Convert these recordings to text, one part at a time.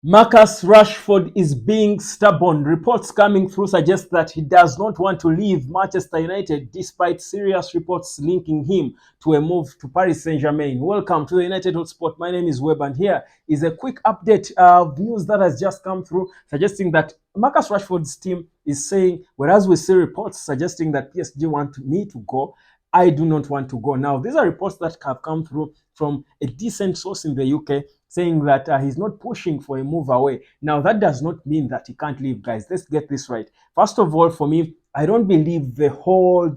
Marcus Rashford is being stubborn. Reports coming through suggest that he does not want to leave Manchester United despite serious reports linking him to a move to Paris Saint-Germain. Welcome to the United Hotspot. My name is Webb and here is a quick update of news that has just come through suggesting that Marcus Rashford's team is saying, whereas we see reports suggesting that PSG want me to go, I do not want to go. Now, these are reports that have come through from a decent source in the UK saying that he's not pushing for a move away. Now, that does not mean that he can't leave, guys. Let's get this right. First of all, for me, I don't believe the whole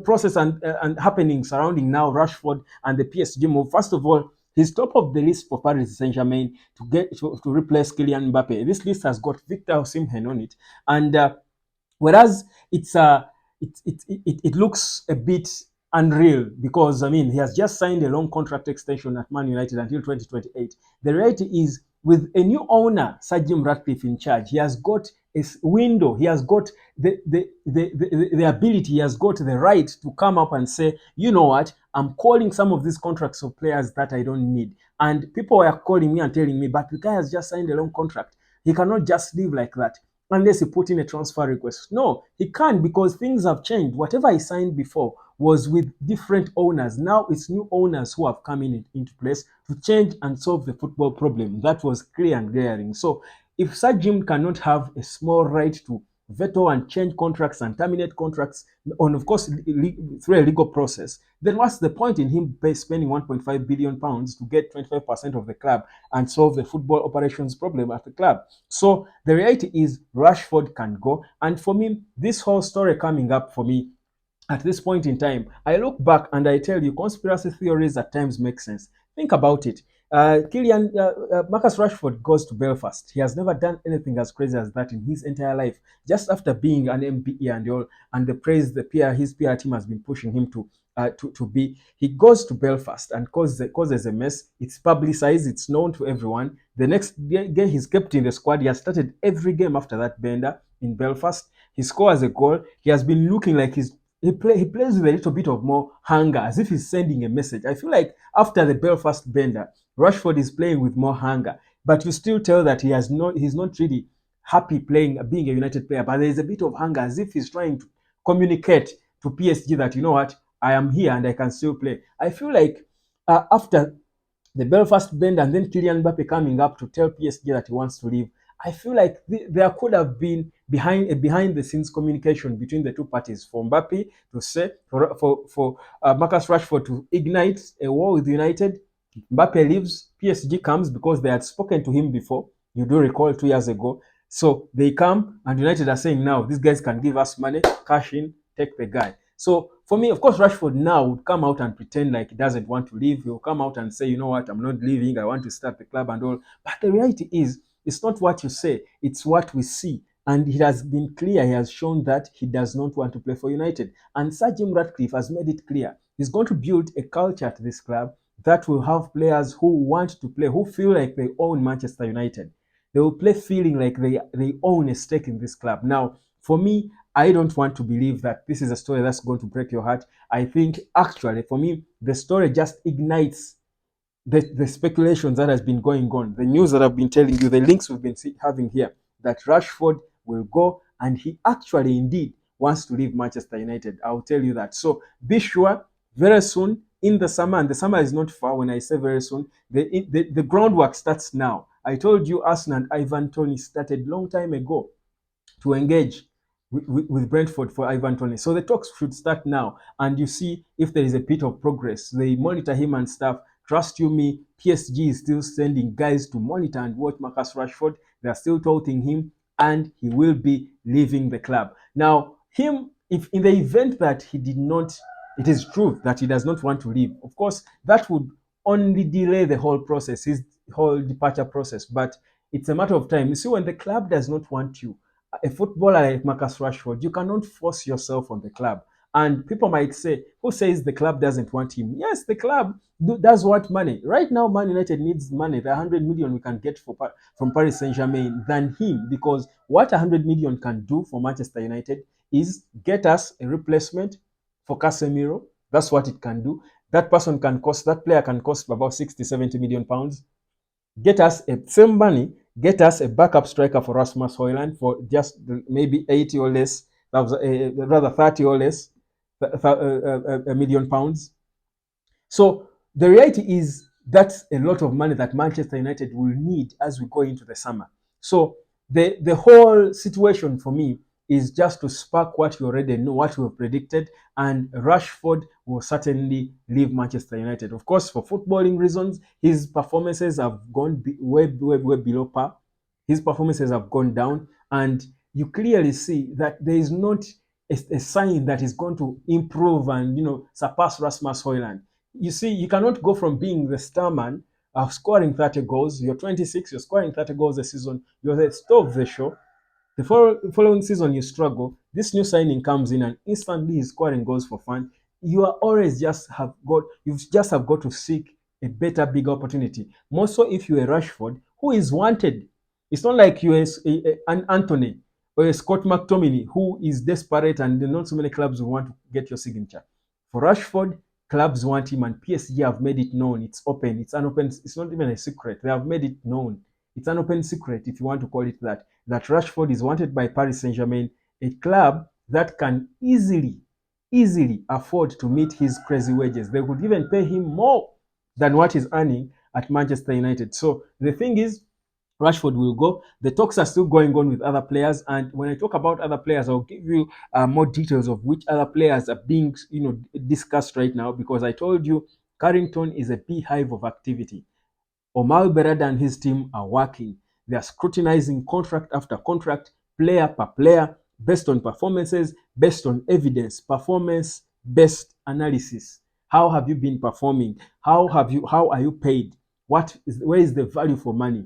process and happening surrounding now Rashford and the PSG move. First of all, he's top of the list for Paris Saint-Germain to replace Kylian Mbappe. This list has got Victor Osimhen on it, and whereas it looks a bit unreal because I mean he has just signed a long contract extension at Man United until 2028. The reality is, with a new owner, Sir Jim Ratcliffe in charge, he has got a window, he has got the ability, he has got the right to come up and say, you know what, I'm calling some of these contracts of players that I don't need. And people were calling me and telling me, but the guy has just signed a long contract. He cannot just leave like that unless he put in a transfer request. No, he can't because things have changed. Whatever he signed before was with different owners. Now it's new owners who have come into place to change and solve the football problem. That was clear and glaring. So if Sir Jim cannot have a small right to veto and change contracts and terminate contracts, on of course through a legal process, then what's the point in him spending 1.5 billion pounds to get 25% of the club and solve the football operations problem at the club? So the reality is Rashford can go, and for me, this whole story coming up for me at this point in time, I look back and I tell you, conspiracy theories at times make sense. Think about it. Marcus Rashford goes to Belfast. He has never done anything as crazy as that in his entire life. Just after being an MBE and all, and the praise his PR team has been pushing him to be, he goes to Belfast and causes a mess. It's publicized. It's known to everyone. The next game he's kept in the squad. He has started every game after that bender in Belfast. He scores a goal. He has been looking like he plays with a little bit of more hunger, as if he's sending a message. I feel like after the Belfast bender, Rashford is playing with more hunger, but you still tell that he's not really happy being a United player, but there is a bit of hunger, as if he's trying to communicate to PSG that, you know what, I am here and I can still play. I feel like after the Belfast bend and then Kylian Mbappe coming up to tell PSG that he wants to leave, I feel like there could have been behind the scenes communication between the two parties for Mbappe to say for Marcus Rashford to ignite a war with United. Mbappe leaves, PSG comes because they had spoken to him before. You do recall 2 years ago. So they come and United are saying now these guys can give us money, cash in, take the guy. So for me, of course, Rashford now would come out and pretend like he doesn't want to leave. He'll come out and say, you know what, I'm not leaving. I want to start the club and all. But the reality is, it's not what you say, it's what we see. And it has been clear, he has shown that he does not want to play for United. And Sir Jim Ratcliffe has made it clear. He's going to build a culture at this club that will have players who want to play, who feel like they own Manchester United. They will play feeling like they own a stake in this club. Now, for me, I don't want to believe that this is a story that's going to break your heart. I think actually, for me, the story just ignites the speculations that has been going on, the news that I've been telling you, the links we've been having here, that Rashford will go and he actually indeed wants to leave Manchester United. I'll tell you that. So be sure very soon in the summer, and the summer is not far when I say very soon, the groundwork starts now. I told you Arsenal and Ivan Toney started long time ago to engage with Brentford for Ivan Toney. So the talks should start now, and you see if there is a bit of progress. They monitor him and stuff. Trust you me, PSG is still sending guys to monitor and watch Marcus Rashford. They are still touting him, and he will be leaving the club. Now, if in the event that he did not, it is true that he does not want to leave. Of course, that would only delay the whole process, his whole departure process. But it's a matter of time. You see, when the club does not want you, a footballer like Marcus Rashford, you cannot force yourself on the club. And people might say, who says the club doesn't want him? Yes, the club does want money. Right now, Man United needs money. The 100 million we can get from Paris Saint-Germain than him, because what 100 million can do for Manchester United is get us a replacement for Casemiro. That's what it can do. That player can cost about 60, 70 million pounds. get us a same money, get us a backup striker for Rasmus Højlund for just maybe 80 or less, that was rather 30 or less, a million pounds. So the reality is that's a lot of money that Manchester United will need as we go into the summer. So the whole situation for me is just to spark what you already know, what we have predicted, and Rashford will certainly leave Manchester United. Of course, for footballing reasons, his performances have gone way below par. His performances have gone down, and you clearly see that there is not a sign that is going to improve and surpass Rasmus Højlund. You see, you cannot go from being the star man, scoring 30 goals. You're 26, you're scoring 30 goals a season. You're the star of the show. The following season, you struggle. This new signing comes in and instantly he's scoring goals for fun. You are always you just have got to seek a better, bigger opportunity. More so if you're a Rashford who is wanted. It's not like you're an Anthony or a Scott McTominay who is desperate and not so many clubs will want to get your signature. For Rashford, clubs want him and PSG have made it known. It's open. It's an open. It's not even a secret. They have made it known. It's an open secret, if you want to call it that, that Rashford is wanted by Paris Saint-Germain, a club that can easily afford to meet his crazy wages. They could even pay him more than what he's earning at Manchester United. So the thing is, Rashford will go. The talks are still going on with other players, and when I talk about other players, I'll give you more details of which other players are being, discussed right now. Because I told you, Carrington is a beehive of activity. Omar Berada and his team are working. They are scrutinizing contract after contract, player per player, based on performances, based on evidence, performance-based analysis. How have you been performing? How are you paid? Where is the value for money?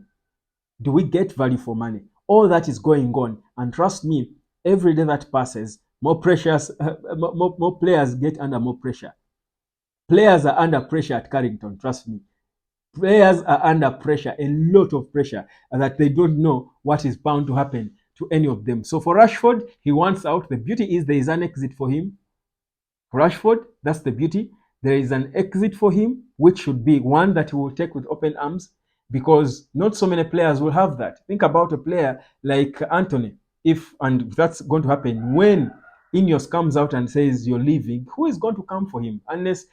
Do we get value for money? All that is going on, and trust me, every day that passes, more pressures, more players get under more pressure. Players are under pressure at Carrington, trust me. Players are under pressure, a lot of pressure, and that they don't know what is bound to happen to any of them. So for Rashford, he wants out. The beauty is there is an exit for him. Rashford, that's the beauty. There is an exit for him, which should be one that he will take with open arms, because not so many players will have that. Think about a player like Anthony. If that's going to happen, when Ineos comes out and says you're leaving, who is going to come for him? Unless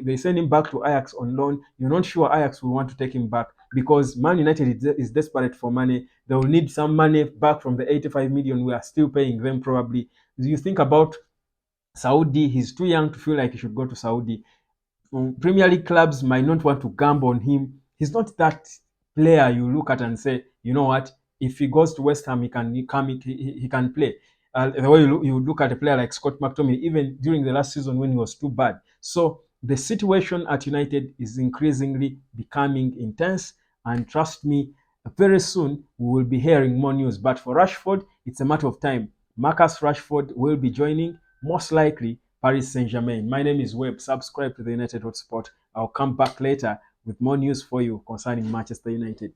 they send him back to Ajax on loan, you're not sure Ajax will want to take him back, because Man United is desperate for money. They will need some money back from the 85 million we are still paying them probably. You think about Saudi, he's too young to feel like he should go to Saudi. Premier League clubs might not want to gamble on him. He's not that player you look at and say, you know what, if he goes to West Ham, he can play. The way you look at a player like Scott McTominay, even during the last season when he was too bad. So the situation at United is increasingly becoming intense, and trust me, very soon we will be hearing more news. But for Rashford, it's a matter of time. Marcus Rashford will be joining, most likely, Paris Saint-Germain. My name is Webb. Subscribe to the United Hotspot. I'll come back later with more news for you concerning Manchester United.